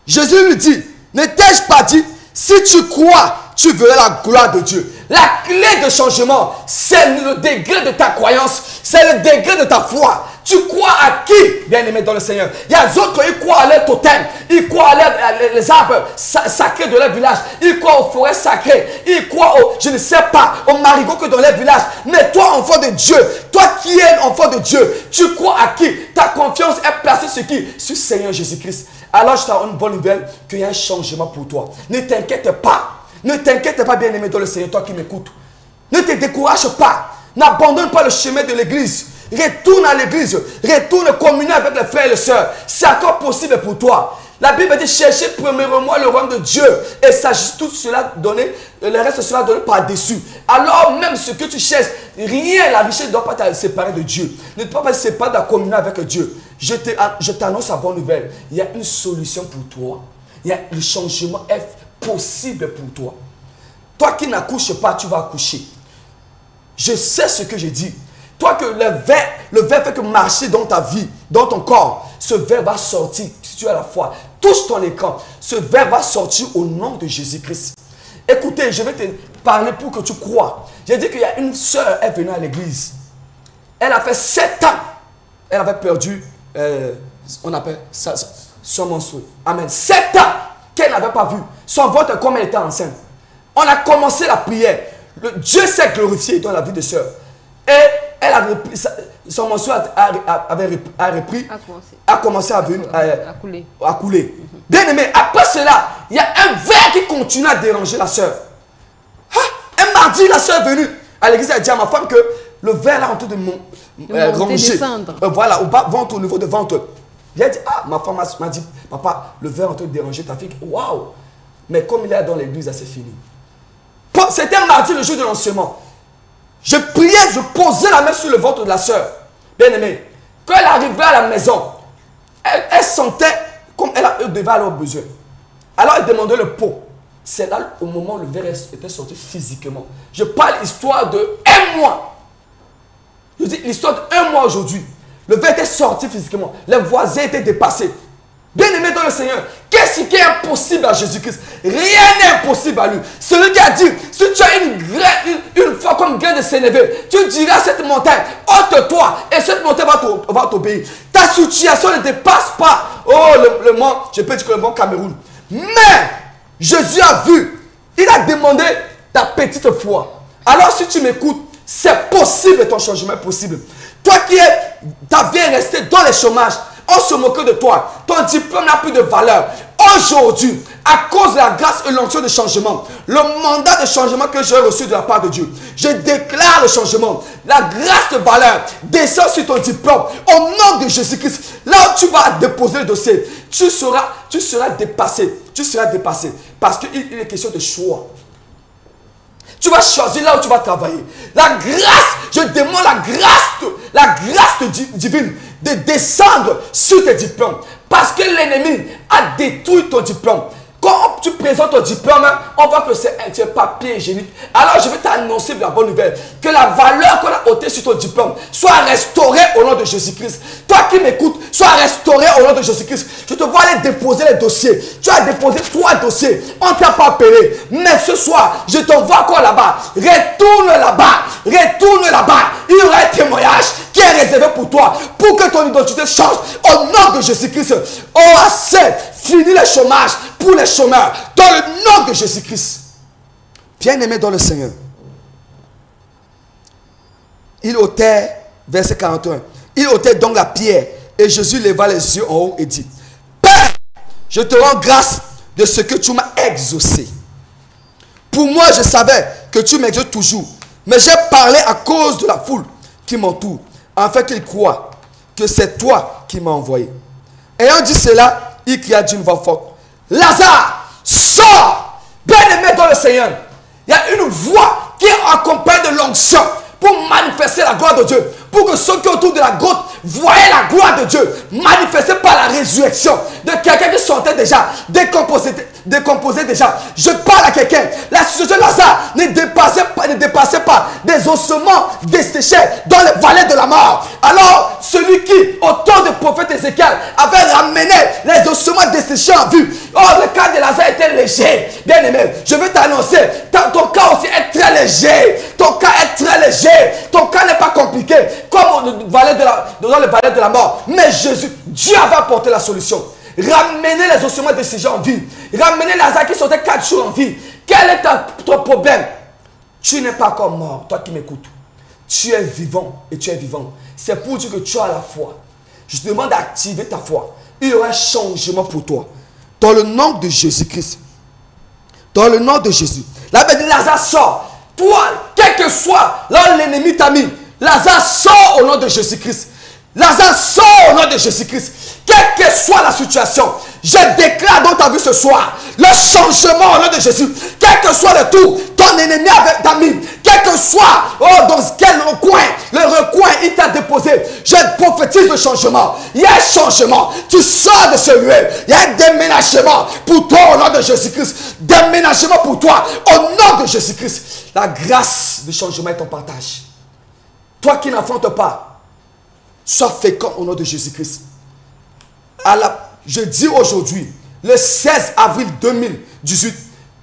Jésus lui dit, ne t'ai-je pas dit, si tu crois, tu verras la gloire de Dieu. La clé de changement, c'est le degré de ta croyance. C'est le degré de ta foi. Tu crois à qui, bien-aimé dans le Seigneur? Il y a d'autres, ils croient à leur totem. Ils croient à les arbres sacrés de leur village. Ils croient aux forêts sacrées. Ils croient aux, je ne sais pas, aux marigots que dans leur village. Mais toi, enfant de Dieu, toi qui es enfant de Dieu, tu crois à qui? Ta confiance est placée sur qui? Sur Seigneur Jésus-Christ. Alors, je t'ai une bonne nouvelle, qu'il y a un changement pour toi. Ne t'inquiète pas. Ne t'inquiète pas, bien-aimé dans le Seigneur, toi qui m'écoutes. Ne te décourage pas. N'abandonne pas le chemin de l'église. Retourne à l'église. Retourne communier avec les frères et les sœurs. C'est encore possible pour toi. La Bible dit, cherchez premièrement le royaume de Dieu. Et sache tout cela donné, le reste sera donné par-dessus. Alors même ce que tu cherches, rien, la richesse ne doit pas te séparer de Dieu. Ne doit pas te séparer de la communion avec Dieu. Je t'annonce la bonne nouvelle. Il y a une solution pour toi. Le changement est possible pour toi. Toi qui n'accouches pas, tu vas accoucher. Je sais ce que j'ai dit. Toi que le verre fait que marcher dans ta vie, dans ton corps, ce verre va sortir si tu as la foi. Touche ton écran. Ce verre va sortir au nom de Jésus-Christ. Écoutez, je vais te parler pour que tu crois. J'ai dit qu'il y a une sœur, elle venait à l'église. Elle a fait 7 ans. Elle avait perdu, on appelle ça, son menstrué. Amen. 7 ans qu'elle n'avait pas vu. Son ventre comme elle était enceinte. On a commencé la prière. Dieu s'est glorifié dans la vie de sœur. Et elle a repris, son menstrué a commencé à couler. Bien aimé, après cela, il y a un verre qui continue à déranger la sœur. Un mardi, la sœur est venue à l'église, elle a dit à ma femme que le verre là en train de ranger. Voilà, au niveau de ventre. J'ai dit, ma femme m'a dit, papa, le verre en train de déranger ta fille. Waouh! Mais comme il est dans l'église, c'est fini. C'était un mardi, le jour de lancement. Je priais, je posais la main sur le ventre de la sœur. Bien aimé, quand elle arrivait à la maison, elle sentait comme elle devait avoir besoin. Alors elle demandait le pot. C'est là au moment où le verre était sorti physiquement. Je parle l'histoire de 1 mois. Je dis l'histoire de 1 mois aujourd'hui. Le verre était sorti physiquement. Les voisins étaient dépassés. Bien aimé dans le Seigneur, qu'est-ce qui est impossible à Jésus-Christ? Rien n'est impossible à lui. Celui qui a dit, si tu as une foi comme grain de sénévé, tu diras à cette montagne, ôte-toi, et cette montagne va t'obéir. Ta situation ne dépasse pas, le mont, je peux dire que le mont Cameroun. Mais, Jésus a vu, il a demandé ta petite foi. Alors si tu m'écoutes, c'est possible, ton changement est possible. Toi qui ta vie est restée dans le chômage, on se moque de toi. Ton diplôme n'a plus de valeur. Aujourd'hui, à cause de la grâce et l'onction de changement, le mandat de changement que j'ai reçu de la part de Dieu, je déclare le changement. La grâce de valeur descend sur ton diplôme. Au nom de Jésus-Christ, là où tu vas déposer le dossier, tu seras dépassé. Tu seras dépassé. Parce qu'il est question de choix. Tu vas choisir là où tu vas travailler. La grâce, je demande la grâce divine de descendre sur tes diplômes. Parce que l'ennemi a détruit ton diplôme. Quand tu présentes ton diplôme, on voit que c'est un papier hygiénique. Alors je vais t'annoncer la bonne nouvelle, que la valeur qu'on a ôtée sur ton diplôme soit restaurée au nom de Jésus-Christ. Toi qui m'écoutes, sois restauré au nom de Jésus-Christ. Je te vois aller déposer les dossiers. Tu as déposé 3 dossiers, on ne t'a pas appelé. Mais ce soir, je te vois encore là-bas. Retourne là-bas, retourne là-bas. Il y aura un témoignage qui est réservé pour toi, pour que ton identité change au nom de Jésus-Christ. Oh, assez, fini le chômage pour les chômeurs, dans le nom de Jésus-Christ. Bien-aimé dans le Seigneur, il ôtait, verset 41, il ôtait donc la pierre, et Jésus leva les yeux en haut et dit, Père, je te rends grâce de ce que tu m'as exaucé. Pour moi, je savais que tu m'exauces toujours, mais j'ai parlé à cause de la foule qui m'entoure, afin qu'ils croient que c'est toi qui m'as envoyé. Ayant dit cela, il cria d'une voix forte, Lazare, sors! Bien-aimé dans le Seigneur, il y a une voix qui accompagne de l'onction pour manifester la gloire de Dieu, pour que ceux qui sont autour de la grotte voient la gloire de Dieu manifestée par la résurrection de quelqu'un qui sentait déjà décomposé déjà. Je parle à quelqu'un. La situation de Lazare ne dépassait pas des ossements desséchés dans les vallées de la mort. Alors, celui qui, au temps du prophète Ézéchiel, avait ramené les ossements desséchés en vue. Oh, le cas de Lazare était léger. Bien aimé, je veux t'annoncer, ton cas aussi est très léger. Ton cas est très léger. Ton cas n'est pas compliqué, comme dans le valet de la mort. Mais Jésus, Dieu avait apporté la solution. Ramener les ossements desséchés en vie. Ramener Lazare qui sortait 4 jours en vie. Quel est ton problème? Tu n'es pas encore mort, toi qui m'écoutes. Tu es vivant et tu es vivant. C'est pour dire que tu as la foi. Je te demande d'activer ta foi. Il y aura un changement pour toi. Dans le nom de Jésus-Christ. Dans le nom de Jésus. La Bible dit, Lazare sort. Toi, quel que soit là l'ennemi t'a mis, Lazare sort au nom de Jésus-Christ. Lazare sort au nom de Jésus-Christ. Quelle que soit la situation, je déclare dans ta vie ce soir le changement au nom de Jésus. Quel que soit le tour, ton ennemi t'a mis, quel que soit dans quel recoin, le recoin il t'a déposé, je prophétise le changement. Il y a un changement. Tu sors de ce lieu. Il y a un déménagement pour toi au nom de Jésus-Christ. Déménagement pour toi au nom de Jésus-Christ. La grâce du changement est ton partage. Toi qui n'enfantes pas, sois fécond au nom de Jésus-Christ. Je dis aujourd'hui, le 16 avril 2018,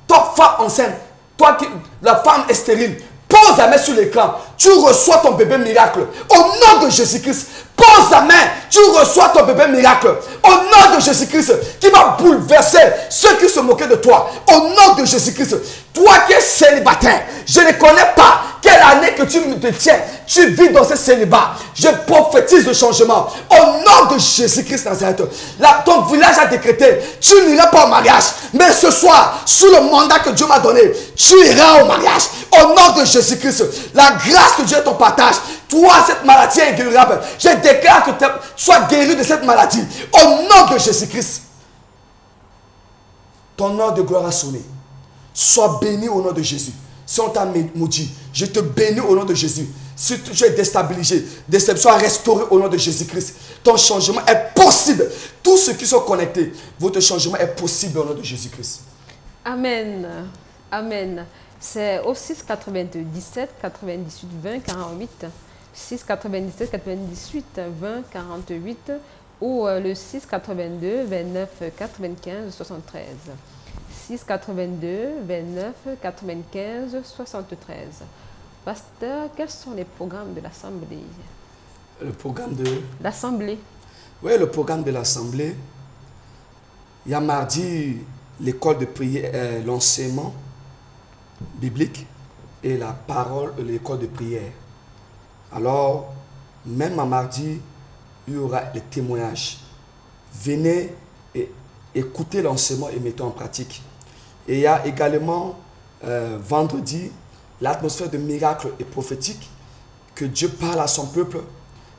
toi femme enceinte, toi qui, la femme est stérile, pose la main sur l'écran, tu reçois ton bébé miracle. Au nom de Jésus-Christ, pose la main, tu reçois ton bébé miracle. Au nom de Jésus-Christ, qui va bouleverser ceux qui se moquaient de toi. Au nom de Jésus-Christ, toi qui es célibataire, je ne connais pas quelle année que tu te tiens, tu vis dans ce célibat. Je prophétise le changement. Au nom de Jésus-Christ Nazareth, ton village a décrété, tu n'iras pas au mariage. Mais ce soir, sous le mandat que Dieu m'a donné, tu iras au mariage. Au nom de Jésus-Christ, la grâce de Dieu est ton partage. Toi, cette maladie est incurable. Je déclare que tu sois guéri de cette maladie. Au nom de Jésus-Christ. Ton nom de gloire a sonné. Sois béni au nom de Jésus. Si on t'a maudit, je te bénis au nom de Jésus. Si tu es déstabilisé, sois restauré au nom de Jésus-Christ. Ton changement est possible. Tous ceux qui sont connectés, votre changement est possible au nom de Jésus-Christ. Amen. Amen. C'est au 6 97 98 20 48. 6 97 98 20 48 ou le 6 82 29 95 73. 6 82 29 95 73. Pasteur, quels sont les programmes de l'Assemblée? Le programme de l'Assemblée. Oui, le programme de l'Assemblée. Il y a mardi l'école de prière, l'enseignement biblique et la parole, l'école de prière. Alors, même à mardi, il y aura les témoignages. Venez et écoutez l'enseignement et mettez en pratique. Et il y a également vendredi l'atmosphère de miracle et prophétique, que Dieu parle à son peuple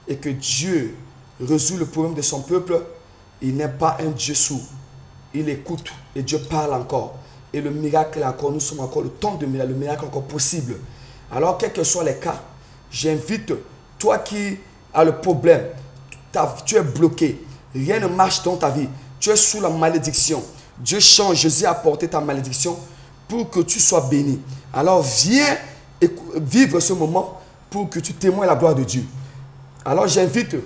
et que Dieu résout le problème de son peuple. Il n'est pas un Dieu sourd. Il écoute et Dieu parle encore. Et le miracle est encore, nous sommes encore le temps de miracle, le miracle est encore possible. Alors, quels que soient les cas, j'invite toi qui as le problème, tu es bloqué, rien ne marche dans ta vie, tu es sous la malédiction, Dieu change, Jésus a porté ta malédiction pour que tu sois béni. Alors viens vivre ce moment pour que tu témoignes la gloire de Dieu. Alors j'invite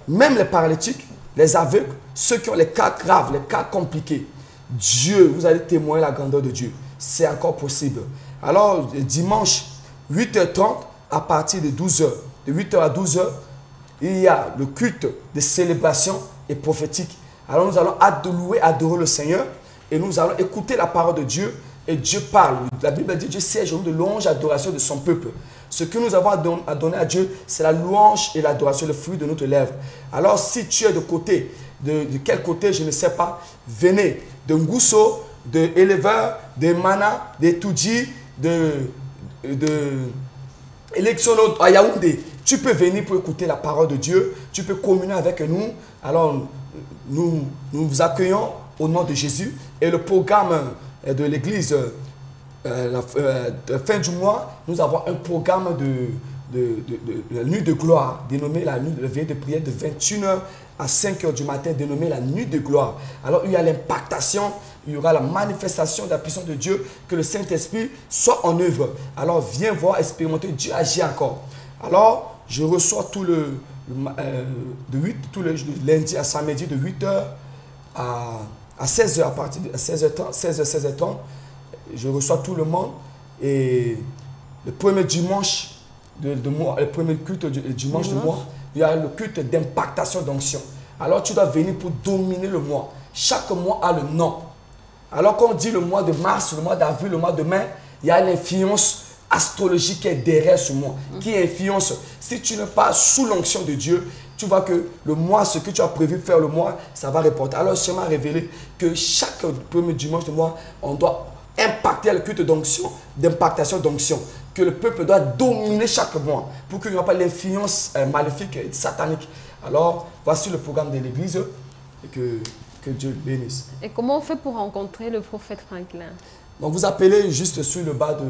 même les paralytiques, les aveugles, ceux qui ont les cas graves, les cas compliqués. Dieu, vous allez témoigner la grandeur de Dieu. C'est encore possible. Alors dimanche 8h30 à partir de 12h, de 8h à 12h, il y a le culte de célébration et prophétique. Alors nous allons louer, adorer le Seigneur et nous allons écouter la parole de Dieu et Dieu parle. La Bible dit Dieu siège au nom de louange et adoration de son peuple. Ce que nous avons à donner à Dieu, c'est la louange et l'adoration, le fruit de notre lèvre. Alors si tu es de côté, de quel côté, je ne sais pas, venez de Ngousso, de Éleveur, de Mana, de Toudji, de Électionno à Yaoundé. Tu peux venir pour écouter la parole de Dieu, tu peux communier avec nous. Alors nous vous accueillons au nom de Jésus. Et le programme de l'église, la fin du mois, nous avons un programme de la nuit de gloire, dénommé la nuit de veillée de prière de 21h à 5h du matin, dénommé la nuit de gloire. Alors il y a l'impactation, il y aura la manifestation de la puissance de Dieu, que le Saint-Esprit soit en œuvre. Alors viens voir, expérimenter, Dieu agit encore. Alors je reçois tous les lundis à samedi de 8h à 16h, à partir de 16h30, je reçois tout le monde. Et le premier dimanche de mois, le premier culte du dimanche de mois, il y a le culte d'impactation d'onction. Alors tu dois venir pour dominer le mois. Chaque mois a le nom. Alors quand on dit le mois de mars, le mois d'avril, le mois de mai, il y a l'influence astrologique qui est derrière ce mois, qui influence. Si tu n'es pas sous l'onction de Dieu, tu vois que le mois, ce que tu as prévu faire le mois, ça va reporter. Alors je m'a révélé que chaque premier dimanche de mois, on doit impacter le culte d'onction, d'impactation d'onction, que le peuple doit dominer chaque mois pour qu'il n'y ait pas l'influence maléfique et satanique. Alors voici le programme de l'église et que Dieu bénisse. Et comment on fait pour rencontrer le prophète Franklin? Donc vous appelez juste sur le bas de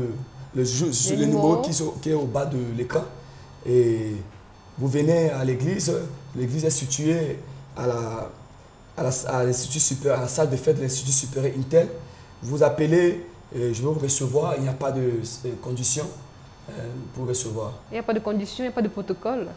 le numéro qui est au bas de l'écran et vous venez à l'église. L'église est située à l'Institut supérieur, à la salle de fête de l'Institut supérieur Intel. Vous appelez, je vais vous recevoir. Il n'y a pas de conditions pour recevoir. Il n'y a pas de conditions, il n'y a pas de protocole.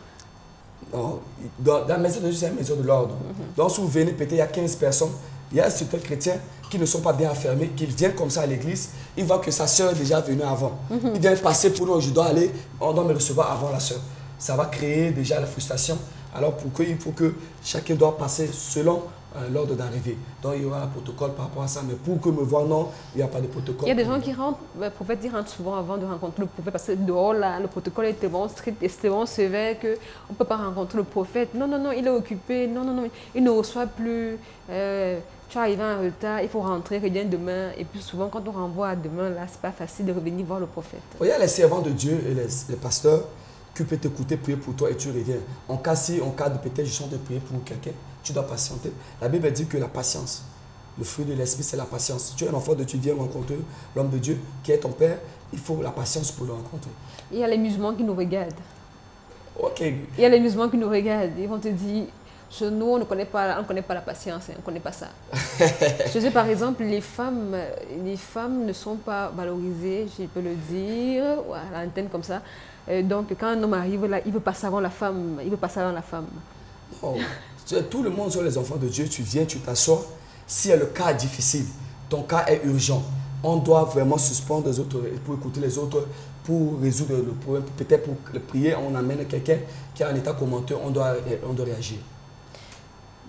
Non, dans la maison de Dieu, c'est une maison de l'ordre. Donc si vous venez, peut-être il y a 15 personnes. Il y a certains chrétiens qui ne sont pas bien enfermés, qui viennent comme ça à l'église. Ils voient que sa soeur est déjà venue avant. Ils viennent passer pour nous, je dois aller, on doit me recevoir avant la soeur. Ça va créer déjà la frustration. Alors pourquoi il faut que chacun doit passer selon l'ordre d'arrivée. Donc il y aura un protocole par rapport à ça. Mais pour que me voir, non, il n'y a pas de protocole. Il y a des gens qui rentrent, le prophète il rentre souvent avant de rencontrer le prophète parce que dehors, là, le protocole est tellement strict et tellement sévère qu'on ne peut pas rencontrer le prophète. Non, non, non, il est occupé. Non, non, non, il ne reçoit plus. Tu arrives en retard, il faut rentrer, reviens demain. Et puis souvent, quand on renvoie à demain, là, c'est pas facile de revenir voir le prophète. Il y a les servants de Dieu et les pasteurs qui peuvent t'écouter, prier pour toi et tu reviens. En cas de peut-être je chante de prier pour quelqu'un, tu dois patienter. La Bible dit que la patience, le fruit de l'esprit, c'est la patience. Si tu es un enfant de Dieu, viens rencontrer l'homme de Dieu qui est ton père, il faut la patience pour le rencontrer. Il y a les musulmans qui nous regardent. Ok. Il y a les musulmans qui nous regardent. Ils vont te dire, chez nous, on ne connaît pas la patience, on ne connaît pas ça. Chez eux, par exemple, les femmes ne sont pas valorisées, je peux le dire, à l'antenne comme ça. Donc, quand un homme arrive là, il veut passer avant la femme. Il veut passer avant la femme. Oh. Tout le monde sont les enfants de Dieu. Tu viens, tu t'assois. Si le cas est difficile, ton cas est urgent, on doit vraiment suspendre les autres pour écouter les autres, pour résoudre le problème. Peut-être pour le prier, on amène quelqu'un qui a un état commentaire, on doit réagir.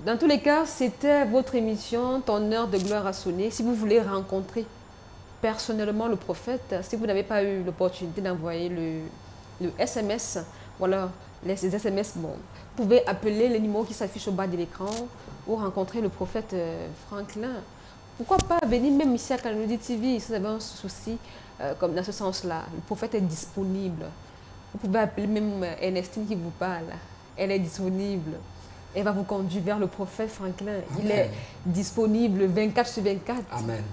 Dans tous les cas, c'était votre émission, Ton heure de gloire a sonné. Si vous voulez rencontrer personnellement le prophète, si vous n'avez pas eu l'opportunité d'envoyer le SMS, voilà, les SMS, bon, vous pouvez appeler les numéros qui s'affichent au bas de l'écran ou rencontrer le prophète Franklin. Pourquoi pas venir même ici à Kanoudi TV si vous avez un souci comme dans ce sens-là. Le prophète est disponible. Vous pouvez appeler même Ernestine qui vous parle. Elle est disponible. Elle va vous conduire vers le prophète Franklin. Amen. Il est disponible 24/24. Amen.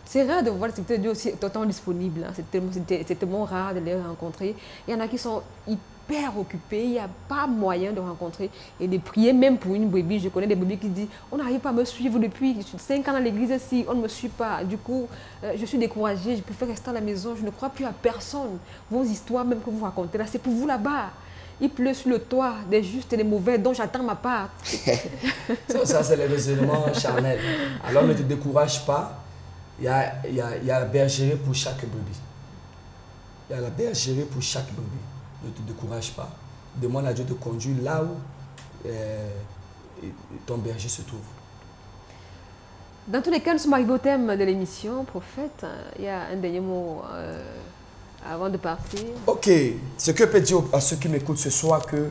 C'est rare de voir les Dieu aussi autant disponibles. Hein. C'est tellement rare de les rencontrer. Il y en a qui sont hyper occupé, il n'y a pas moyen de rencontrer et de prier même pour une brebis. Je connais des brebis qui disent, on n'arrive pas à me suivre depuis 5 ans dans l'église ici, on ne me suit pas. Du coup, je suis découragée, je préfère rester à la maison, je ne crois plus à personne. Vos histoires même que vous racontez là, c'est pour vous là-bas. Il pleut sur le toit des justes et des mauvais, donc j'attends ma part. Ça c'est les raisonnements charnels. Alors ne te décourage pas. Il y a la bergerie pour chaque brebis. Il y a la bergerie pour chaque brebis. Ne te décourage pas. Demande à Dieu de conduire là où ton berger se trouve. Dans tous les cas, nous sommes arrivés au thème de l'émission, prophète. Il y a un dernier mot avant de partir. Ok, ce que je peux dire à ceux qui m'écoutent ce soir, que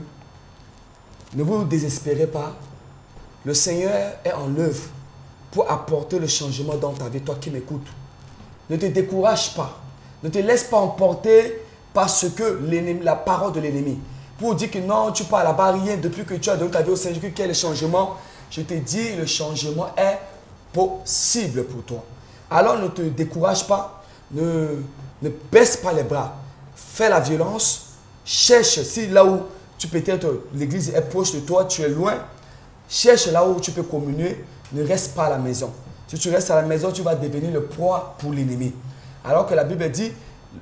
ne vous désespérez pas. Le Seigneur est en œuvre pour apporter le changement dans ta vie, toi qui m'écoutes. Ne te décourage pas. Ne te laisse pas emporter par ce que la parole de l'ennemi. Pour dire que non, tu parles là-bas, rien, depuis que tu as donné ta vie au Seigneur, quel est le changement? Je te dis, le changement est possible pour toi. Alors ne te décourage pas, ne baisse pas les bras. Fais la violence, cherche, si là où tu peux être, l'église est proche de toi, tu es loin, cherche là où tu peux communier, ne reste pas à la maison. Si tu restes à la maison, tu vas devenir le proie pour l'ennemi. Alors que la Bible dit,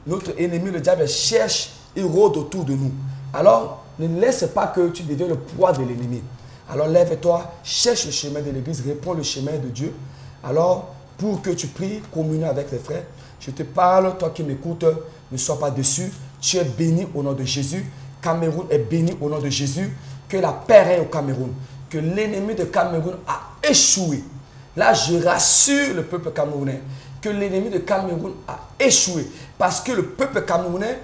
notre ennemi, le diable, cherche, il rôde autour de nous. Alors, ne laisse pas que tu deviennes le poids de l'ennemi. Alors, lève-toi, cherche le chemin de l'église, réponds le chemin de Dieu. Alors, pour que tu pries, communes avec les frères, je te parle, toi qui m'écoutes, ne sois pas déçu. Tu es béni au nom de Jésus. Cameroun est béni au nom de Jésus. Que la paix règne au Cameroun. Que l'ennemi de Cameroun a échoué. Là, je rassure le peuple camerounais que l'ennemi de Cameroun a échoué. Parce que le peuple camerounais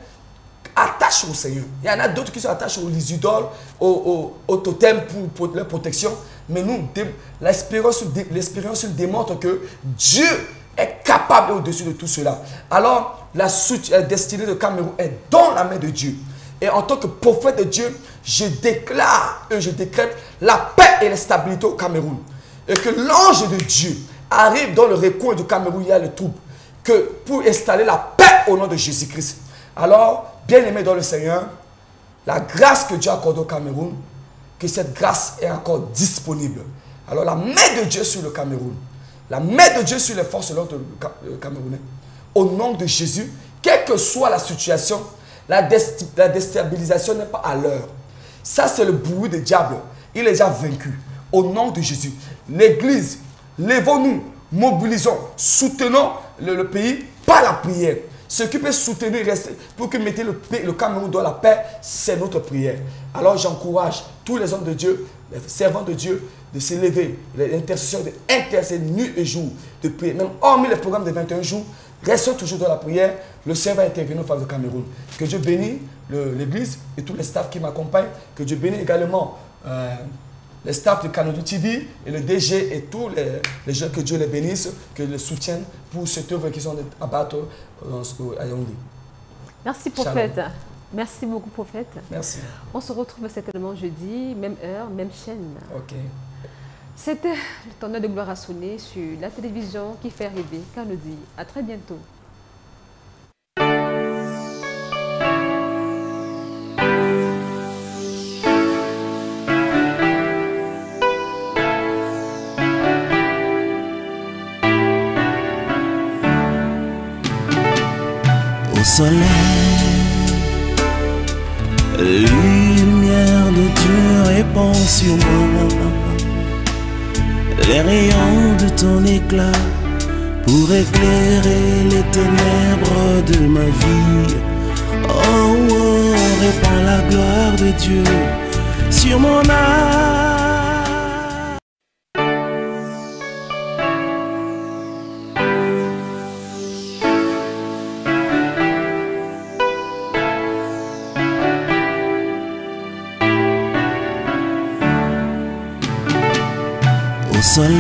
attache au Seigneur. Il y en a d'autres qui s'attachent aux idoles, aux totems pour leur protection. Mais nous, l'expérience démontre que Dieu est capable au-dessus de tout cela. Alors, la destinée de Cameroun est dans la main de Dieu. Et en tant que prophète de Dieu, je déclare et je décrète la paix et la stabilité au Cameroun. Et que l'ange de Dieu arrive dans le recoin du Cameroun, il y a le trouble, que pour installer la paix au nom de Jésus-Christ. Alors, bien-aimé dans le Seigneur, la grâce que Dieu a accordée au Cameroun, que cette grâce est encore disponible. Alors, la main de Dieu sur le Cameroun, la main de Dieu sur les forces de l'ordre camerounais, au nom de Jésus, quelle que soit la situation, la déstabilisation n'est pas à l'heure. Ça, c'est le bruit du diable. Il est déjà vaincu. Au nom de Jésus, l'Église, lèvons-nous, mobilisons, soutenons le pays par la prière. Ce qui peut soutenir, pour que mettez le Cameroun dans la paix, c'est notre prière. Alors j'encourage tous les hommes de Dieu, les servants de Dieu, de se lever, les intercesseurs, d'intercéder nuit et jour, de prier. Même hormis les programmes de 21 jours, restons toujours dans la prière. Le Seigneur va intervenir en face du Cameroun. Que Dieu bénisse l'Église et tous les staffs qui m'accompagnent. Que Dieu bénisse également les staffs de Canadu TV et le DG et tous les gens, que Dieu les bénisse, que les soutiennent pour cette œuvre qu'ils sont à battre à Yaoundé. Merci, prophète. Shalom. Merci beaucoup, prophète. Merci. On se retrouve certainement jeudi, même heure, même chaîne. Ok. C'était le ton heure de gloire à sonner sur la télévision qui fait rêver. Canodi. À très bientôt. Soleil, lumière de Dieu répand sur moi, les rayons de ton éclat pour éclairer les ténèbres de ma vie. Oh, oh, répand la gloire de Dieu sur mon âme. Soleil,